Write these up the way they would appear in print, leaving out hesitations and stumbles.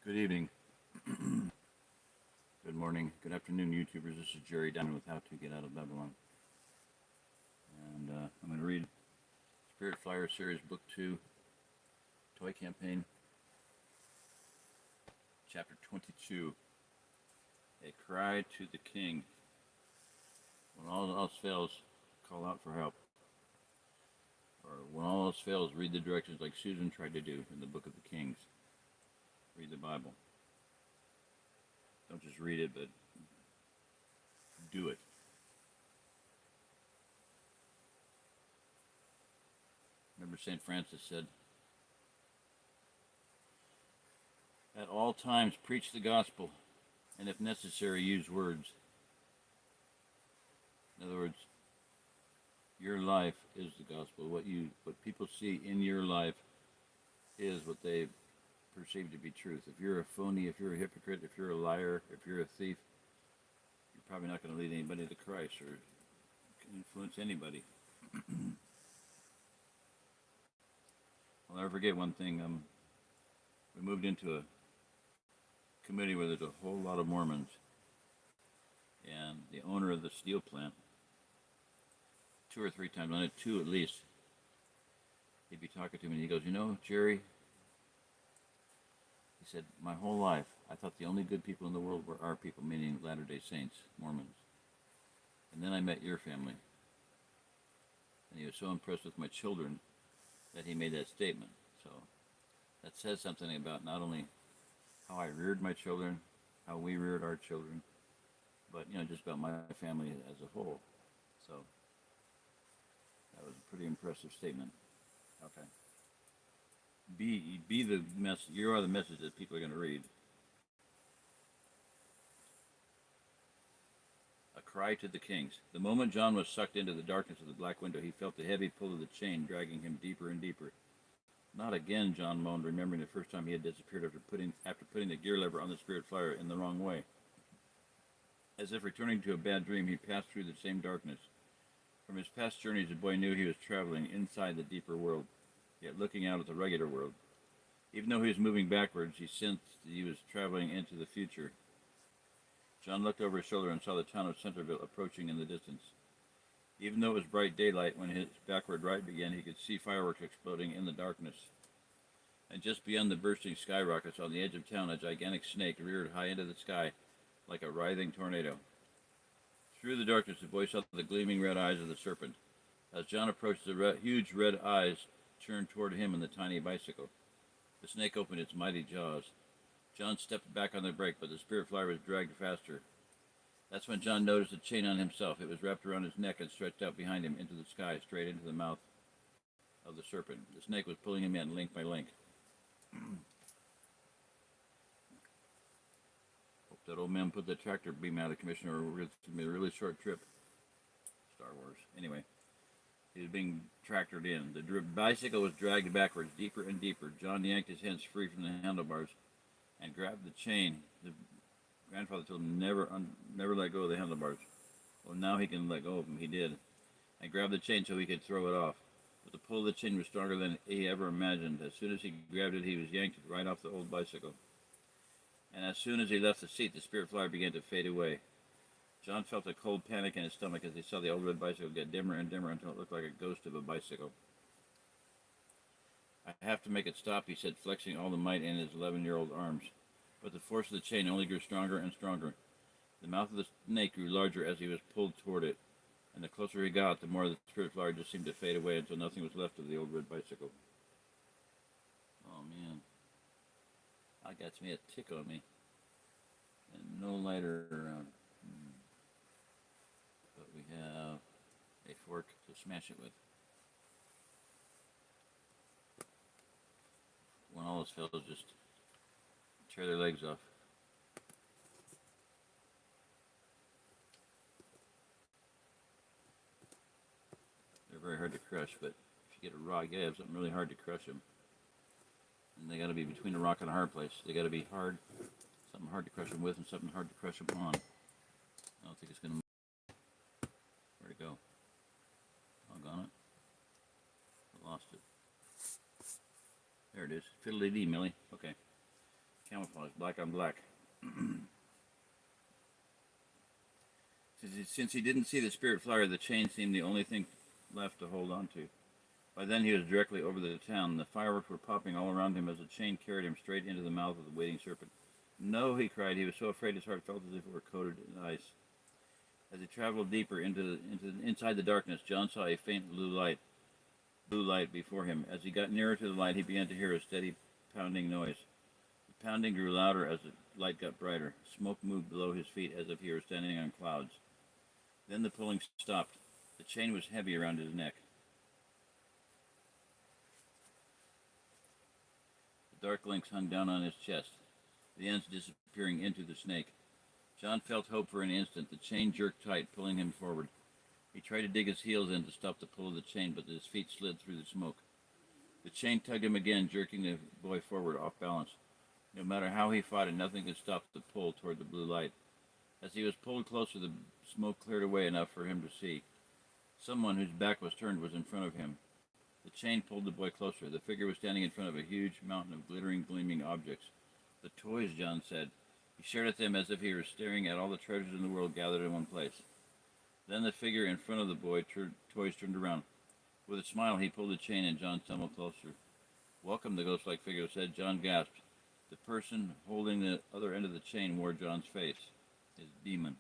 Good evening, good morning, good afternoon, YouTubers. This is Jerry Diamond with How to Get Out of Babylon. And I'm going to read Spirit Flyer Series Book 2, Toy Campaign, Chapter 22, A Cry to the King. When all else fails, call out for help. Or when all else fails, read the directions like Susan tried to do in the Book of the Kings. Read the Bible. Don't just read it, but do it. Remember St. Francis said, at all times preach the gospel, and if necessary, use words. In other words, your life is the gospel. What people see in your life is what they perceive to be truth. If you're a phony, if you're a hypocrite, if you're a liar, if you're a thief, you're probably not going to lead anybody to Christ or influence anybody. I'll never forget one thing. We moved into a community where there's a whole lot of Mormons, and the owner of the steel plant, 2 or 3 times, I know 2 at least, he'd be talking to me and he goes, Jerry, he said, my whole life, I thought the only good people in the world were our people, meaning Latter-day Saints, Mormons. And then I met your family. And he was so impressed with my children that he made that statement. So that says something about not only how I reared my children, how we reared our children, but, just about my family as a whole. So that was a pretty impressive statement. Okay. Be the message. You are the message that people are going to read. A cry to the kings. The moment John was sucked into the darkness of the black window, he felt the heavy pull of the chain dragging him deeper and deeper. Not again, John moaned, remembering the first time he had disappeared after putting the gear lever on the Spirit Flyer in the wrong way. As if returning to a bad dream, he passed through the same darkness. From his past journeys, the boy knew he was traveling inside the deeper world, yet looking out at the regular world. Even though he was moving backwards, he sensed that he was traveling into the future. John looked over his shoulder and saw the town of Centerville approaching in the distance. Even though it was bright daylight, when his backward ride began, he could see fireworks exploding in the darkness. And just beyond the bursting skyrockets on the edge of town, a gigantic snake reared high into the sky like a writhing tornado. Through the darkness, the boy saw the gleaming red eyes of the serpent. As John approached, the huge red eyes turned toward him and the tiny bicycle. The snake opened its mighty jaws. John stepped back on the brake, but the Spirit Flyer was dragged faster. That's when John noticed a chain on himself. It was wrapped around his neck and stretched out behind him into the sky, straight into the mouth of the serpent. The snake was pulling him in, link by link. Hope that old man put the tractor beam out of commission, or it's going to be a really short trip. Star Wars. Anyway, he was being tractored in. The bicycle was dragged backwards, deeper and deeper. John yanked his hands free from the handlebars and grabbed the chain. The grandfather told him never let go of the handlebars. Well, now he can let go of them. He did. And grabbed the chain so he could throw it off. But the pull of the chain was stronger than he ever imagined. As soon as he grabbed it, he was yanked right off the old bicycle. And as soon as he left the seat, the Spirit Flyer began to fade away. John felt a cold panic in his stomach as he saw the old red bicycle get dimmer and dimmer until it looked like a ghost of a bicycle. I have to make it stop, he said, flexing all the might in his 11-year-old arms. But the force of the chain only grew stronger and stronger. The mouth of the snake grew larger as he was pulled toward it, and the closer he got, the more the Spirit Flyer just seemed to fade away until nothing was left of the old red bicycle. Oh, man. That gets me a tick on me. And no lighter around. But we have a fork to smash it with. When all those fellows just tear their legs off. They're very hard to crush, but if you get a rock, you gotta have something really hard to crush them. And they gotta be between a rock and a hard place. They gotta be hard, something hard to crush them with and something hard to crush them on. I don't think it's gonna move. Where'd it go? Doggone it. I lost it. There it is. Fiddly-dee, Millie. Okay. Camouflage, black on black. Since he didn't see the spirit flyer, the chain seemed the only thing left to hold on to. By then he was directly over the town. The fireworks were popping all around him as the chain carried him straight into the mouth of the waiting serpent. No, he cried. He was so afraid his heart felt as if it were coated in ice. As he traveled deeper inside the darkness, John saw a faint blue light before him. As he got nearer to the light, he began to hear a steady pounding noise. The pounding grew louder as the light got brighter. Smoke moved below his feet as if he were standing on clouds. Then the pulling stopped. The chain was heavy around his neck. The dark links hung down on his chest, the ends disappearing into the snake. John felt hope for an instant. The chain jerked tight, pulling him forward. He tried to dig his heels in to stop the pull of the chain, but his feet slid through the smoke. The chain tugged him again, jerking the boy forward, off balance. No matter how he fought it, nothing could stop the pull toward the blue light. As he was pulled closer, the smoke cleared away enough for him to see. Someone whose back was turned was in front of him. The chain pulled the boy closer. The figure was standing in front of a huge mountain of glittering, gleaming objects. The toys, John said. He stared at them as if he were staring at all the treasures in the world gathered in one place. Then the figure in front of the boy toys turned around. With a smile, he pulled the chain and John stumbled closer. Welcome, the ghost-like figure said. John gasped. The person holding the other end of the chain wore John's face. His demon.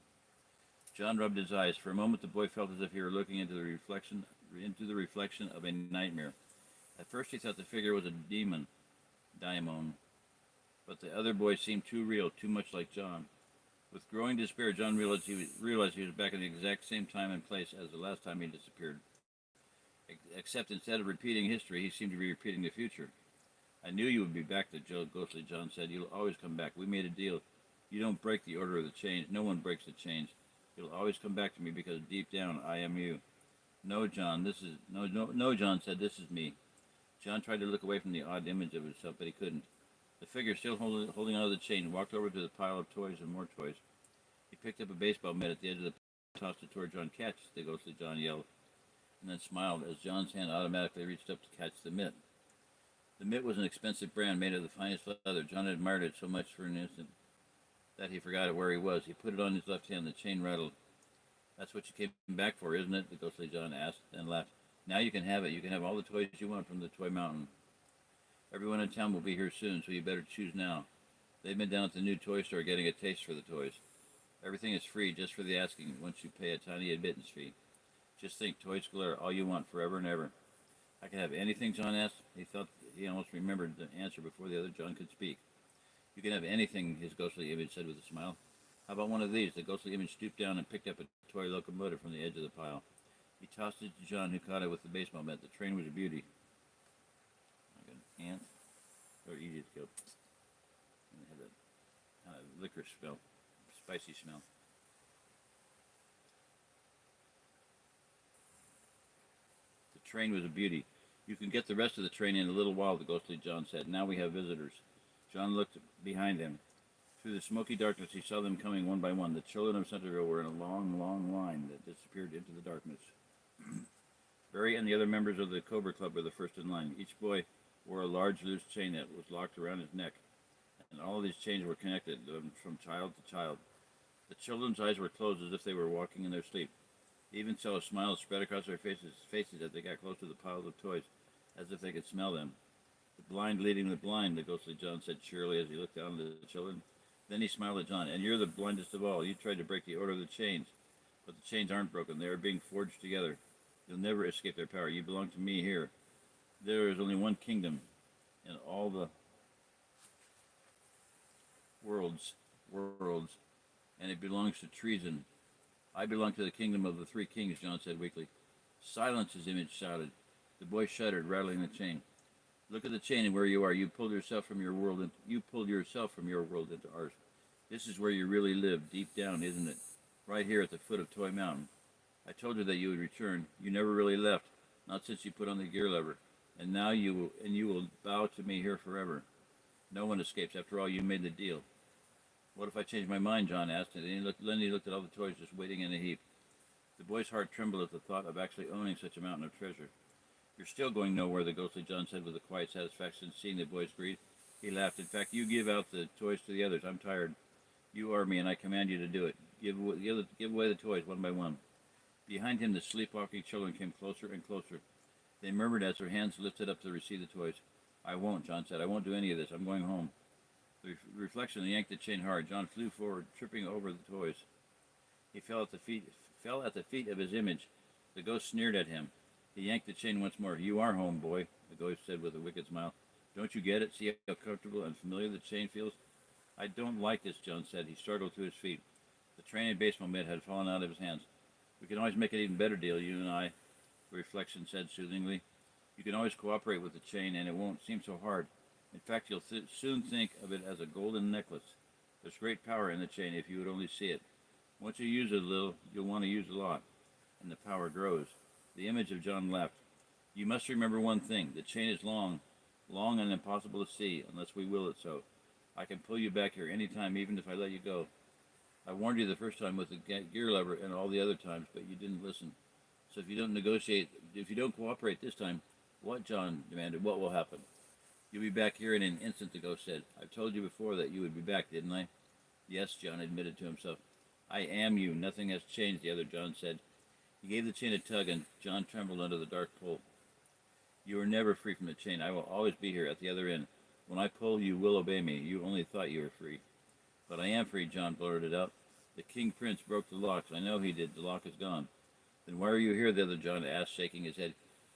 John rubbed his eyes. For a moment, the boy felt as if he were looking into the reflection of a nightmare. At first, he thought the figure was a daimon, but the other boy seemed too real, too much like John. With growing despair, John realized he was back in the exact same time and place as the last time he disappeared. Except instead of repeating history, he seemed to be repeating the future. I knew you would be back, the ghostly John said. You'll always come back. We made a deal. You don't break the order of the chains. No one breaks the chains. You'll always come back to me because deep down I am you. No, John, no, John said, this is me. John tried to look away from the odd image of himself, but he couldn't. The figure, still holding onto the chain, walked over to the pile of toys and more toys. He picked up a baseball mitt at the edge of the pile, tossed it toward John. Catch, the ghostly John yelled, and then smiled as John's hand automatically reached up to catch the mitt. The mitt was an expensive brand made of the finest leather. John admired it so much for an instant that he forgot where he was. He put it on his left hand. The chain rattled. That's what you came back for, isn't it? The ghostly John asked, and laughed. Now you can have it. You can have all the toys you want from the Toy Mountain. Everyone in town will be here soon, so you better choose now. They've been down at the new toy store getting a taste for the toys. Everything is free just for the asking once you pay a tiny admittance fee. Just think, toys galore, all you want forever and ever. I can have anything, John asked. He thought he almost remembered the answer before the other John could speak. You can have anything, his ghostly image said with a smile. How about one of these? The ghostly image stooped down and picked up a toy locomotive from the edge of the pile. He tossed it to John, who caught it with the baseball bat. The train was a beauty. Like an ant. Or easy to kill. And it had a kind of licorice smell. Spicy smell. The train was a beauty. You can get the rest of the train in a little while, the ghostly John said. Now we have visitors. John looked behind him. Through the smoky darkness, he saw them coming one by one. The children of Centerville were in a long, long line that disappeared into the darkness. Barry and the other members of the Cobra Club were the first in line. Each boy wore a large, loose chain that was locked around his neck, and all of these chains were connected from child to child. The children's eyes were closed as if they were walking in their sleep. Even so, a smile spread across their faces as they got close to the piles of toys, as if they could smell them. The blind leading the blind, the ghostly John said cheerily as he looked down at the children. Then he smiled at John. And you're the blindest of all. You tried to break the order of the chains, but the chains aren't broken. They are being forged together. You'll never escape their power. You belong to me here. There is only one kingdom in all the worlds, and it belongs to treason. I belong to the kingdom of the three kings, John said weakly. Silence, his image shouted. The boy shuddered, rattling the chain. Look at the chain and where you are. You pulled yourself from your world into ours. This is where you really live, deep down, isn't it? Right here at the foot of Toy Mountain. I told you that you would return. You never really left, not since you put on the gear lever. And now you will bow to me here forever. No one escapes. After all, you made the deal. What if I change my mind? John asked, and then he looked at all the toys just waiting in a heap. The boy's heart trembled at the thought of actually owning such a mountain of treasure. You're still going nowhere, the ghostly John said with a quiet satisfaction, seeing the boy's grief. He laughed. In fact, you give out the toys to the others. I'm tired. You are me, and I command you to do it. Give away the toys one by one. Behind him, the sleepwalking children came closer and closer. They murmured as their hands lifted up to receive the toys. I won't, John said. I won't do any of this. I'm going home. The reflection yanked the chain hard. John flew forward, tripping over the toys. He fell at the feet of his image. The ghost sneered at him. He yanked the chain once more. You are home, boy, the ghost said with a wicked smile. Don't you get it? See how comfortable and familiar the chain feels? I don't like this, John said. He struggled to his feet. The training baseball mitt had fallen out of his hands. We can always make it even better, Dale, you and I, the reflection said soothingly. You can always cooperate with the chain, and it won't seem so hard. In fact, you'll soon think of it as a golden necklace. There's great power in the chain if you would only see it. Once you use it a little, you'll want to use it a lot, and the power grows. The image of John left. You must remember one thing. The chain is long and impossible to see unless we will it so. I can pull you back here any time, even if I let you go. I warned you the first time with the gear lever and all the other times, but you didn't listen. So if you don't cooperate this time, what, John demanded, what will happen? You'll be back here in an instant, the ghost said. I've told you before that you would be back, didn't I? Yes, John admitted to himself. I am you. Nothing has changed, the other John said. He gave the chain a tug, and John trembled under the dark pull. You are never free from the chain. I will always be here at the other end. When I pull, you will obey me. You only thought you were free. But I am free, John blurted out. The king prince broke the locks. I know he did. The lock is gone. Then why are you here? The other John asked, shaking his head.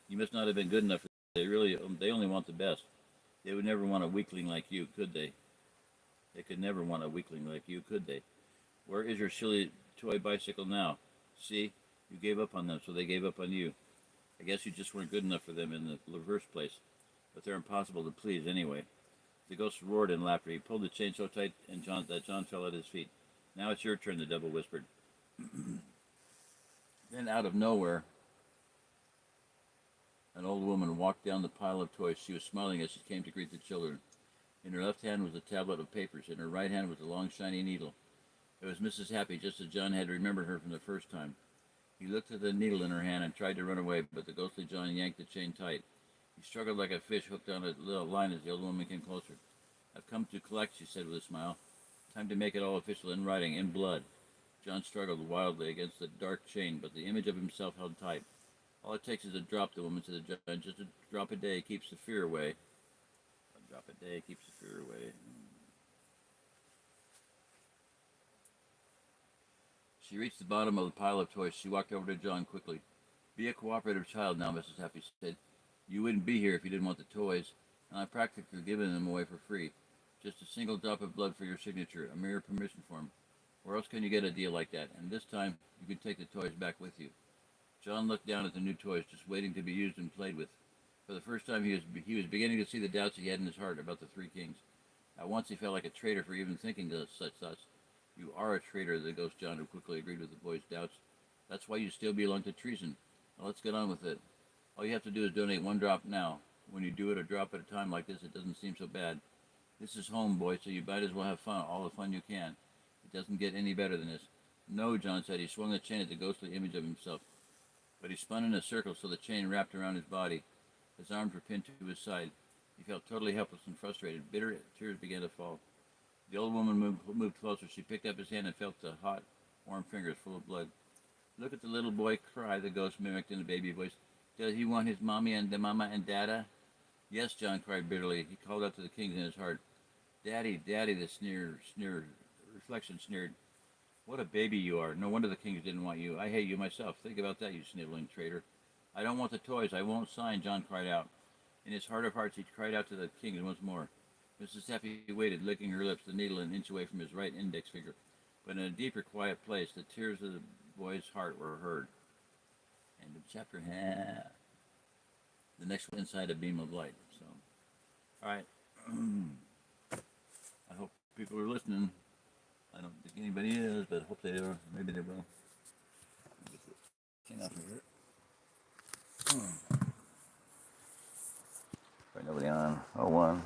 You must not have been good enough for them. They only want the best. They would never want a weakling like you, could they? They could never want a weakling like you, could they? Where is your silly toy bicycle now? See, you gave up on them, so they gave up on you. I guess you just weren't good enough for them in the first place. But they're impossible to please anyway. The ghost roared in laughter. He pulled the chain so tight that John fell at his feet. Now it's your turn, the devil whispered. Then out of nowhere, an old woman walked down the pile of toys. She was smiling as she came to greet the children. In her left hand was a tablet of papers. In her right hand was a long, shiny needle. It was Mrs. Happy, just as John had remembered her from the first time. He looked at the needle in her hand and tried to run away, but the ghostly John yanked the chain tight. He struggled like a fish hooked on a little line as the old woman came closer. I've come to collect, she said with a smile. Time to make it all official in writing, in blood. John struggled wildly against the dark chain, but the image of himself held tight. All it takes is a drop, the woman said to John. Just a drop a day keeps the fear away. A drop a day keeps the fear away. She reached the bottom of the pile of toys. She walked over to John quickly. Be a cooperative child now, Mrs. Happy said. You wouldn't be here if you didn't want the toys, and I practically given them away for free. Just a single drop of blood for your signature, a mere permission form. Where else can you get a deal like that? And this time, you can take the toys back with you. John looked down at the new toys, just waiting to be used and played with. For the first time, he was beginning to see the doubts he had in his heart about the three kings. At once, he felt like a traitor for even thinking such thoughts. You are a traitor, the ghost John, who quickly agreed with the boy's doubts. That's why you still belong to treason. Now let's get on with it. All you have to do is donate one drop now. When you do it a drop at a time like this, it doesn't seem so bad. This is home, boy, so you might as well have fun, all the fun you can. It doesn't get any better than this. No, John said. He swung the chain at the ghostly image of himself. But he spun in a circle so the chain wrapped around his body. His arms were pinned to his side. He felt totally helpless and frustrated. Bitter tears began to fall. The old woman moved closer. She picked up his hand and felt the hot, warm fingers full of blood. Look at the little boy cry, the ghost mimicked in a baby voice. Does he want his mommy and the mama and dada? Yes, John cried bitterly. He called out to the kings in his heart. Daddy, Daddy, the reflection sneered. What a baby you are. No wonder the kings didn't want you. I hate you myself. Think about that, you sniveling traitor. I don't want the toys. I won't sign, John cried out. In his heart of hearts, he cried out to the kings once more. Mrs. Happy waited, licking her lips, the needle an inch away from his right index finger. But in a deeper, quiet place, the tears of the boy's heart were heard. End of chapter. The next one, inside a beam of light. So, all right. I hope people are listening. I don't think anybody is, but I hope they are. Maybe they will. Get off here. Probably nobody on. Oh, one.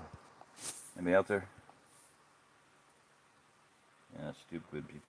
Anybody out there? Yeah, stupid people.